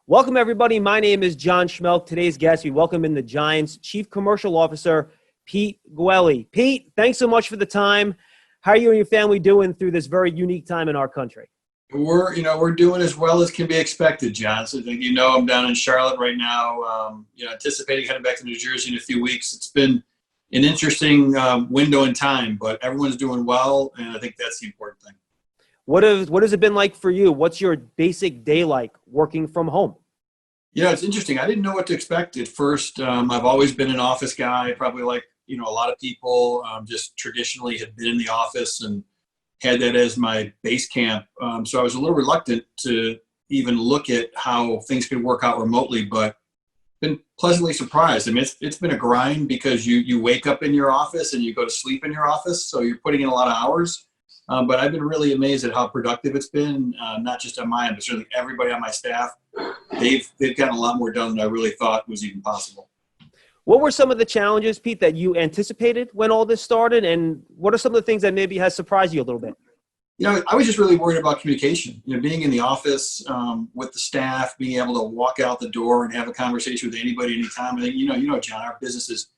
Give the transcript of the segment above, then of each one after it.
Welcome, everybody. My name is John Schmelk. Today's guest, we welcome in the Giants' Chief Commercial Officer, Pete Guelli. Pete, thanks so much for the time. How are you and your family doing through this very unique time in our country? We're doing as well as can be expected, John. So I'm down in Charlotte right now. Anticipating heading back to New Jersey in a few weeks. It's been an interesting window in time, but everyone's doing well, and I think that's the important thing. What has it been like for you? What's your basic day like working from home? It's interesting. I didn't know what to expect at first. I've always been an office guy, probably like a lot of people. Just traditionally had been in the office and had that as my base camp. So I was a little reluctant to even look at how things could work out remotely, but been pleasantly surprised. I mean, it's been a grind because you wake up in your office and you go to sleep in your office, so you're putting in a lot of hours. But I've been really amazed at how productive it's been, not just on my end, but certainly everybody on my staff. They've gotten a lot more done than I really thought was even possible. What were some of the challenges, Pete, that you anticipated when all this started? And what are some of the things that maybe has surprised you a little bit? I was just really worried about communication. Being in the office with the staff, being able to walk out the door and have a conversation with anybody anytime. I think, John, our business is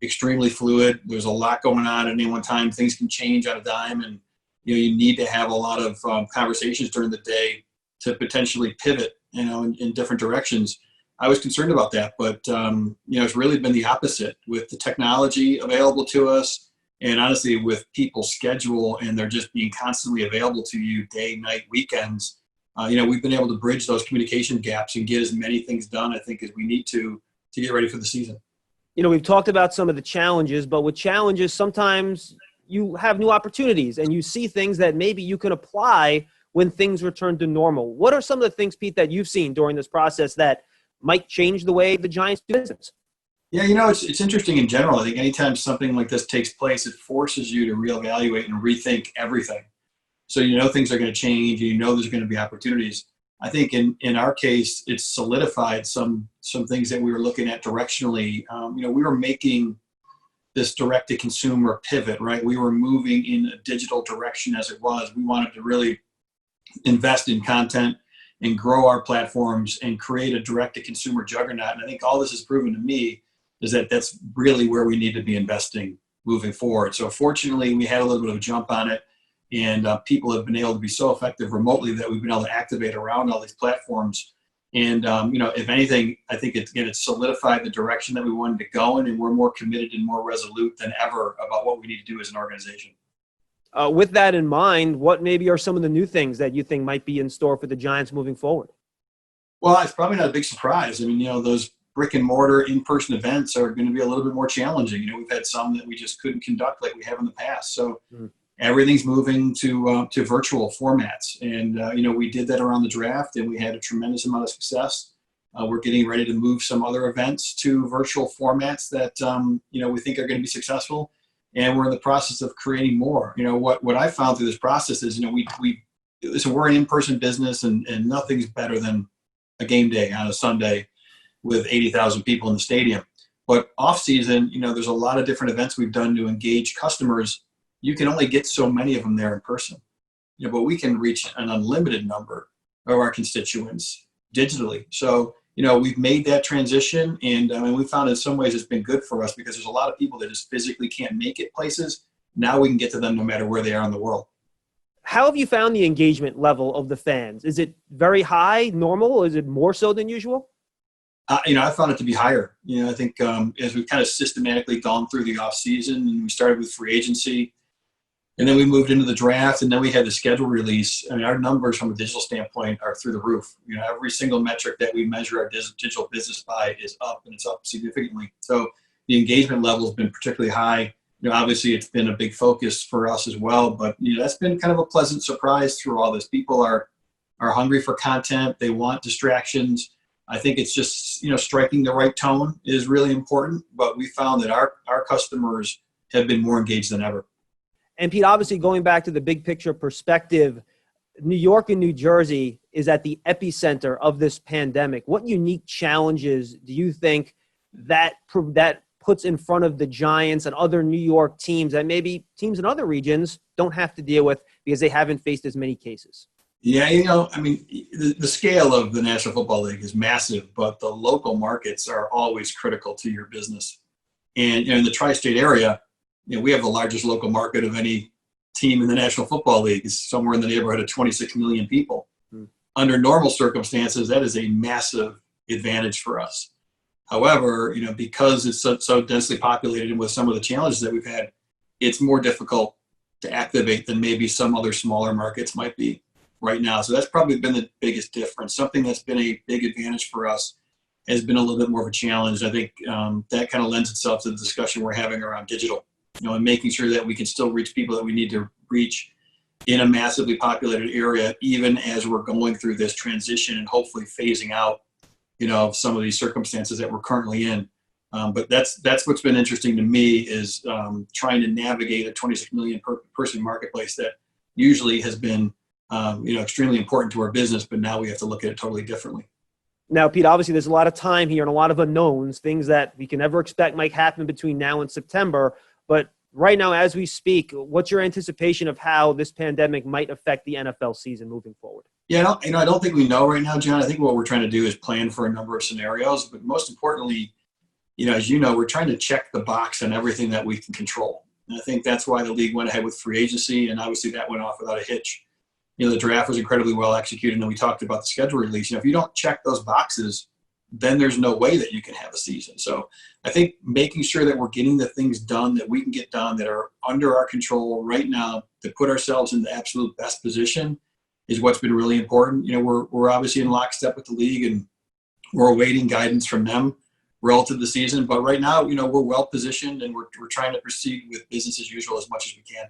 extremely fluid. There's a lot going on at any one time. Things can change on a dime, and you need to have a lot of conversations during the day to potentially pivot, in different directions. I was concerned about that, but it's really been the opposite with the technology available to us, and honestly, with people's schedule and they're just being constantly available to you day, night, weekends. We've been able to bridge those communication gaps and get as many things done, I think, as we need to get ready for the season. We've talked about some of the challenges, but with challenges, sometimes you have new opportunities and you see things that maybe you can apply when things return to normal. What are some of the things, Pete, that you've seen during this process that might change the way the Giants do business? Yeah, it's interesting in general. I think anytime something like this takes place, it forces you to reevaluate and rethink everything. So things are going to change, there's going to be opportunities. I think in our case, it's solidified some things that we were looking at directionally. We were making this direct-to-consumer pivot, right? We were moving in a digital direction as it was. We wanted to really invest in content and grow our platforms and create a direct-to-consumer juggernaut. And I think all this has proven to me is that that's really where we need to be investing moving forward. So fortunately, we had a little bit of a jump on it, and people have been able to be so effective remotely that we've been able to activate around all these platforms. And, if anything, I think it's solidified the direction that we wanted to go in, and we're more committed and more resolute than ever about what we need to do as an organization. With that in mind, what maybe are some of the new things that you think might be in store for the Giants moving forward? Well, it's probably not a big surprise. I mean, those brick and mortar in-person events are going to be a little bit more challenging. We've had some that we just couldn't conduct like we have in the past. So everything's moving to virtual formats. And, we did that around the draft, and we had a tremendous amount of success. We're getting ready to move some other events to virtual formats that, we think are going to be successful. And we're in the process of creating more. What I found through this process is, we're an in-person business, and nothing's better than a game day on a Sunday with 80,000 people in the stadium. But off season, there's a lot of different events we've done to engage customers. You can only get so many of them there in person, but we can reach an unlimited number of our constituents digitally. So, we've made that transition, and we found in some ways it's been good for us because there's a lot of people that just physically can't make it places. Now we can get to them no matter where they are in the world. How have you found the engagement level of the fans? Is it very high, normal? Is it more so than usual? I found it to be higher. I think as we've kind of systematically gone through the off season, and we started with free agency, and then we moved into the draft, and then we had the schedule release. I mean, our numbers from a digital standpoint are through the roof. Every single metric that we measure our digital business by is up, and it's up significantly. So the engagement level has been particularly high. Obviously it's been a big focus for us as well, but that's been kind of a pleasant surprise through all this. People are hungry for content. They want distractions. I think it's just, striking the right tone is really important, but we found that our customers have been more engaged than ever. And Pete, obviously going back to the big picture perspective, New York and New Jersey is at the epicenter of this pandemic. What unique challenges do you think that puts in front of the Giants and other New York teams that maybe teams in other regions don't have to deal with because they haven't faced as many cases? Yeah, I mean, the scale of the National Football League is massive, but the local markets are always critical to your business. And in the tri-state area, we have the largest local market of any team in the National Football League. It's somewhere in the neighborhood of 26 million people. Hmm. Under normal circumstances, that is a massive advantage for us. However, because it's so densely populated and with some of the challenges that we've had, it's more difficult to activate than maybe some other smaller markets might be right now. So that's probably been the biggest difference. Something that's been a big advantage for us has been a little bit more of a challenge. I think that kind of lends itself to the discussion we're having around digital, and making sure that we can still reach people that we need to reach in a massively populated area, even as we're going through this transition and hopefully phasing out, some of these circumstances that we're currently in. But that's what's been interesting to me is trying to navigate a 26 million person marketplace that usually has been, extremely important to our business, but now we have to look at it totally differently. Now, Pete, obviously there's a lot of time here and a lot of unknowns, things that we can never expect might happen between now and September. But right now, as we speak, what's your anticipation of how this pandemic might affect the NFL season moving forward? Yeah, I don't think we know right now, John. I think what we're trying to do is plan for a number of scenarios, but most importantly, as we're trying to check the box on everything that we can control. And I think that's why the league went ahead with free agency, and obviously that went off without a hitch. The draft was incredibly well executed, and we talked about the schedule release. If you don't check those boxes, then there's no way that you can have a season. So I think making sure that we're getting the things done that we can get done that are under our control right now to put ourselves in the absolute best position is what's been really important. We're obviously in lockstep with the league, and we're awaiting guidance from them relative to the season. But right now, we're well positioned, and we're trying to proceed with business as usual as much as we can.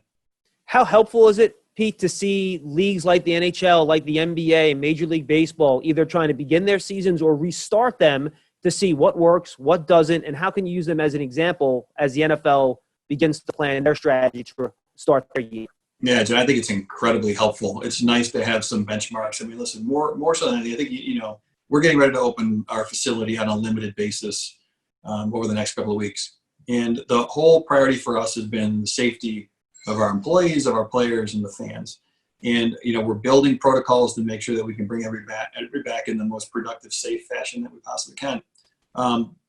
How helpful is it, Pete, to see leagues like the NHL, like the NBA, Major League Baseball, either trying to begin their seasons or restart them to see what works, what doesn't, and how can you use them as an example as the NFL begins to plan their strategy to start their year? Yeah, John, I think it's incredibly helpful. It's nice to have some benchmarks. I mean, listen, more so than anything, I think, we're getting ready to open our facility on a limited basis over the next couple of weeks. And the whole priority for us has been the safety of our employees, of our players, and the fans. And, we're building protocols to make sure that we can bring every back in the most productive, safe fashion that we possibly can.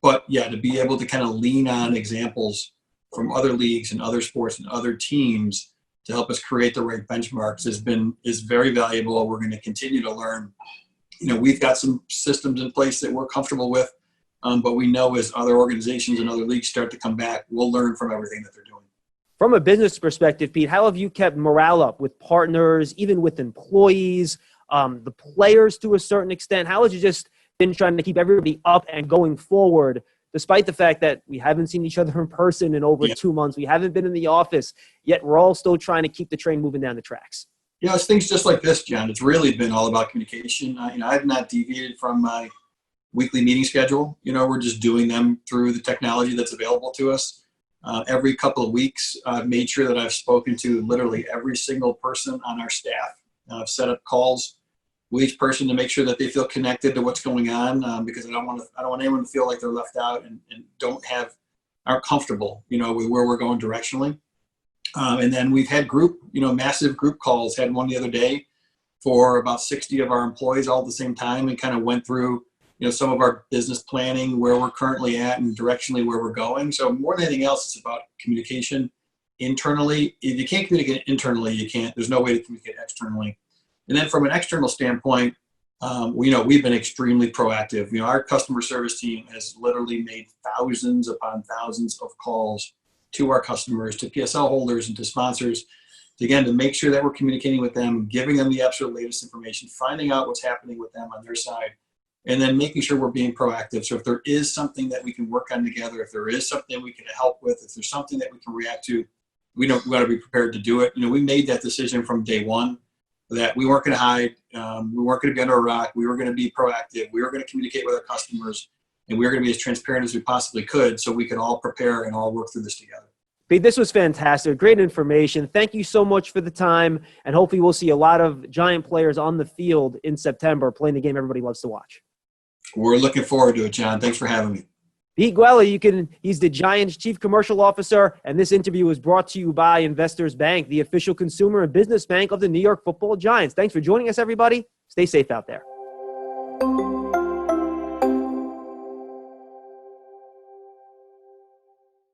But, yeah, to be able to kind of lean on examples from other leagues and other sports and other teams to help us create the right benchmarks is very valuable. We're going to continue to learn. We've got some systems in place that we're comfortable with, but we know as other organizations and other leagues start to come back, we'll learn from everything that they're doing. From a business perspective, Pete, how have you kept morale up with partners, even with employees, the players to a certain extent? How has you just been trying to keep everybody up and going forward, despite the fact that we haven't seen each other in person in over 2 months? We haven't been in the office, yet we're all still trying to keep the train moving down the tracks. It's things just like this, John. It's really been all about communication. I've not deviated from my weekly meeting schedule. We're just doing them through the technology that's available to us. Every couple of weeks, I've made sure that I've spoken to literally every single person on our staff. I've set up calls with each person to make sure that they feel connected to what's going on, because I don't want anyone to feel like they're left out and aren't comfortable, with where we're going directionally. And then we've had massive group calls. Had one the other day for about 60 of our employees all at the same time, and kind of went through some of our business planning, where we're currently at and directionally where we're going. So more than anything else, it's about communication internally. If you can't communicate internally, there's no way to communicate externally. And then from an external standpoint, we've been extremely proactive. Our customer service team has literally made thousands upon thousands of calls to our customers, to PSL holders, and to sponsors, to make sure that we're communicating with them, giving them the absolute latest information, finding out what's happening with them on their side, and then making sure we're being proactive. So if there is something that we can work on together, if there is something we can help with, if there's something that we can react to, we got to be prepared to do it. We made that decision from day one that we weren't going to hide. We weren't going to be under a rock. We were going to be proactive. We were going to communicate with our customers, and we were going to be as transparent as we possibly could so we could all prepare and all work through this together. Pete, this was fantastic. Great information. Thank you so much for the time, and hopefully we'll see a lot of Giant players on the field in September playing the game everybody loves to watch. We're looking forward to it, John. Thanks for having me. Pete Guelli, he's the Giants Chief Commercial Officer, and this interview was brought to you by Investors Bank, the official consumer and business bank of the New York Football Giants. Thanks for joining us, everybody. Stay safe out there.